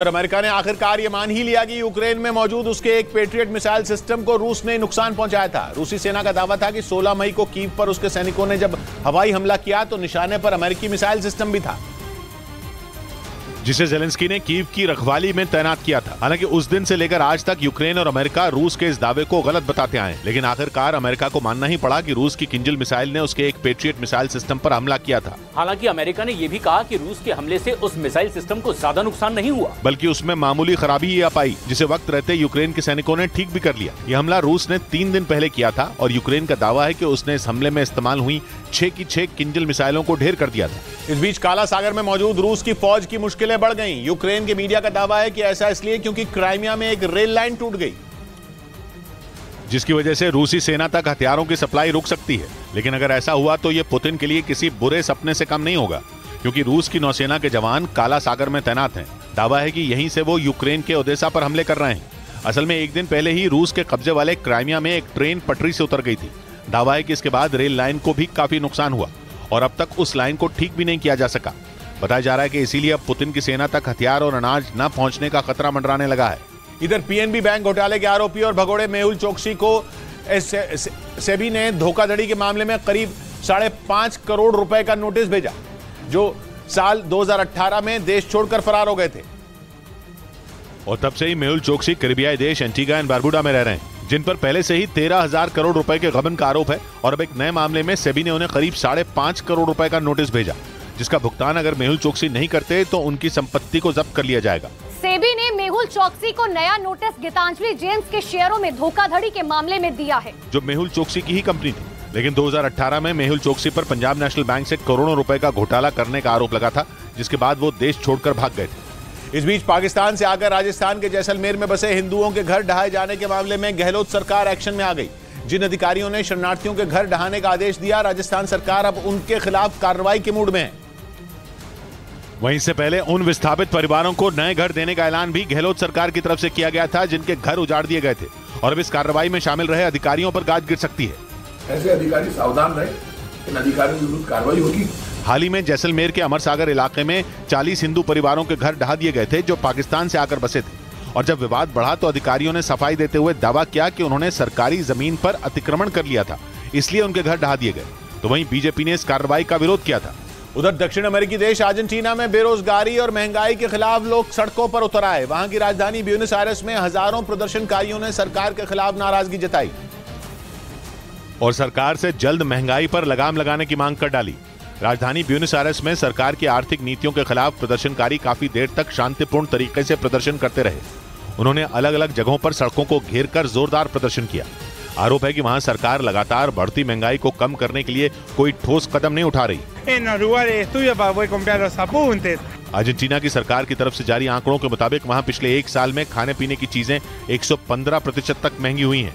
America ने आखिरकार ये मान ही लिया कि यूक्रेन में मौजूद उसके एक पेट्रियट मिसाइल सिस्टम को रूस ने नुकसान पहुंचाया था। रूसी सेना का दावा था कि 16 मई को कीव पर उसके सैनिकों ने जब हवाई हमला किया तो निशाने पर अमेरिकी मिसाइल सिस्टम भी था, जिसे जेलेंस्की ने कीव की रखवाली में तैनात किया था। हालांकि उस दिन से लेकर आज तक यूक्रेन और अमेरिका रूस के इस दावे को गलत बताते आए, लेकिन आखिरकार अमेरिका को मानना ही पड़ा कि रूस की किंजल मिसाइल ने उसके एक पेट्रियट मिसाइल सिस्टम पर हमला किया था। हालांकि अमेरिका ने यह भी कहा कि रूस के हमले से उस मिसाइल सिस्टम को ज्यादा नुकसान नहीं हुआ, बल्कि उसमें मामूली खराबी ही आ पाई, जिसे वक्त रहते यूक्रेन के सैनिकों ने ठीक भी कर लिया। यह हमला रूस ने 3 दिन पहले किया था और यूक्रेन का दावा है कि उसने इस हमले में इस्तेमाल हुई 6 की 6 किंजल मिसाइलों को ढेर कर दिया था। इस बीच काला सागर में मौजूद रूस की फौज की मुश्किलें बढ़ गईं। यूक्रेन के मीडिया का दावा है कि ऐसा इसलिए क्योंकि क्राइमिया में एक रेल लाइन टूट गई, जिसकी वजह से रूसी सेना तक हथियारों की सप्लाई रुक सकती है। लेकिन अगर ऐसा हुआ तो यह पुतिन के लिए किसी बुरे सपने से कम नहीं होगा, क्योंकि रूस की नौसेना के जवान काला सागर में तैनात हैं। दावा है कि यहीं से वो यूक्रेन के ओदेसा पर हमले कर रहे हैं। असल में एक दिन पहले ही रूस के कब्जे वाले क्राइमिया में एक ट्रेन पटरी से उतर गई थी। दावा है कि इसके बाद रेल लाइन को भी काफी नुकसान हुआ और अब तक उस लाइन को ठीक भी नहीं किया जा सका। बताया जा रहा है कि इसीलिए अब पुतिन की सेना तक हथियार और अनाज न पहुंचने का खतरा मंडराने लगा है। इधर पीएनबी बैंक घोटाले के आरोपी और भगोड़े मेहुल चोकसी को सेबी ने धोखाधड़ी के मामले में करीब 5.5 करोड़ रुपए का नोटिस भेजा, जो साल 2018 में देश छोड़कर फरार हो गए थे। और तब से ही मेहुल चोकसी करीबियाई देश एंटीगा एंड बारबुडा में रह रहे हैं, जिन पर पहले से ही 13,000 करोड़ रुपए के गबन का आरोप है। और अब एक नए मामले में सेबी ने उन्हें करीब 5.5 करोड़ रुपए का नोटिस भेजा, जिसका भुगतान अगर मेहुल चोकसी नहीं करते तो उनकी संपत्ति को जब्त कर लिया जाएगा। सेबी ने मेहुल चोकसी को नया नोटिस गीतांजलि जेम्स के शेयरों में धोखाधड़ी के मामले में दिया है, जो मेहुल चोकसी की ही कंपनी थी। लेकिन 2018 में मेहुल चोकसी पर पंजाब नेशनल बैंक से करोड़ों रुपए का घोटाला करने का आरोप लगा था, जिसके बाद वो देश छोड़कर भाग गए थे। इस बीच पाकिस्तान से आकर राजस्थान के जैसलमेर में बसे हिंदुओं के घर ढहाए जाने के मामले में गहलोत सरकार एक्शन में आ गई। जिन अधिकारियों ने शरणार्थियों के घर ढहाने का आदेश दिया, राजस्थान सरकार अब उनके खिलाफ कार्रवाई के मूड में है। वहीं से पहले उन विस्थापित परिवारों को नए घर देने का ऐलान भी गहलोत सरकार की तरफ से किया गया था, जिनके घर उजाड़ दिए गए थे। और अब इस कार्रवाई में शामिल रहे अधिकारियों पर गाज गिर सकती है। ऐसे अधिकारी सावधान रहे, इन अधिकारियों के विरुद्ध कार्रवाई होगी। हाल ही में जैसलमेर के अमर सागर इलाके में 40 हिंदू परिवारों के घर ढहा दिए गए थे, जो पाकिस्तान से आकर बसे थे। और जब विवाद बढ़ा तो अधिकारियों ने सफाई देते हुए दावा किया कि उन्होंने सरकारी जमीन पर अतिक्रमण कर लिया था, इसलिए उनके घर ढहा दिए गए। तो वहीं बीजेपी ने इस कार्रवाई का विरोध किया था। उधर दक्षिण अमेरिकी देश अर्जेंटीना में बेरोजगारी और महंगाई के खिलाफ लोग सड़कों पर उतर आए। वहां की राजधानी ब्यूनस आयर्स में हजारों प्रदर्शनकारियों ने सरकार के खिलाफ नाराजगी जताई और सरकार से जल्द महंगाई पर लगाम लगाने की मांग कर डाली। राजधानी ब्यूनस आयर्स में सरकार की आर्थिक नीतियों के खिलाफ प्रदर्शनकारी काफी देर तक शांतिपूर्ण तरीके से प्रदर्शन करते रहे। उन्होंने अलग अलग जगहों पर सड़कों को घेरकर जोरदार प्रदर्शन किया। आरोप है कि वहां सरकार लगातार बढ़ती महंगाई को कम करने के लिए कोई ठोस कदम नहीं उठा रही। अर्जेंटीना की सरकार की तरफ से जारी आंकड़ों के मुताबिक वहां पिछले 1 साल में खाने पीने की चीजें 115% तक महंगी हुई हैं।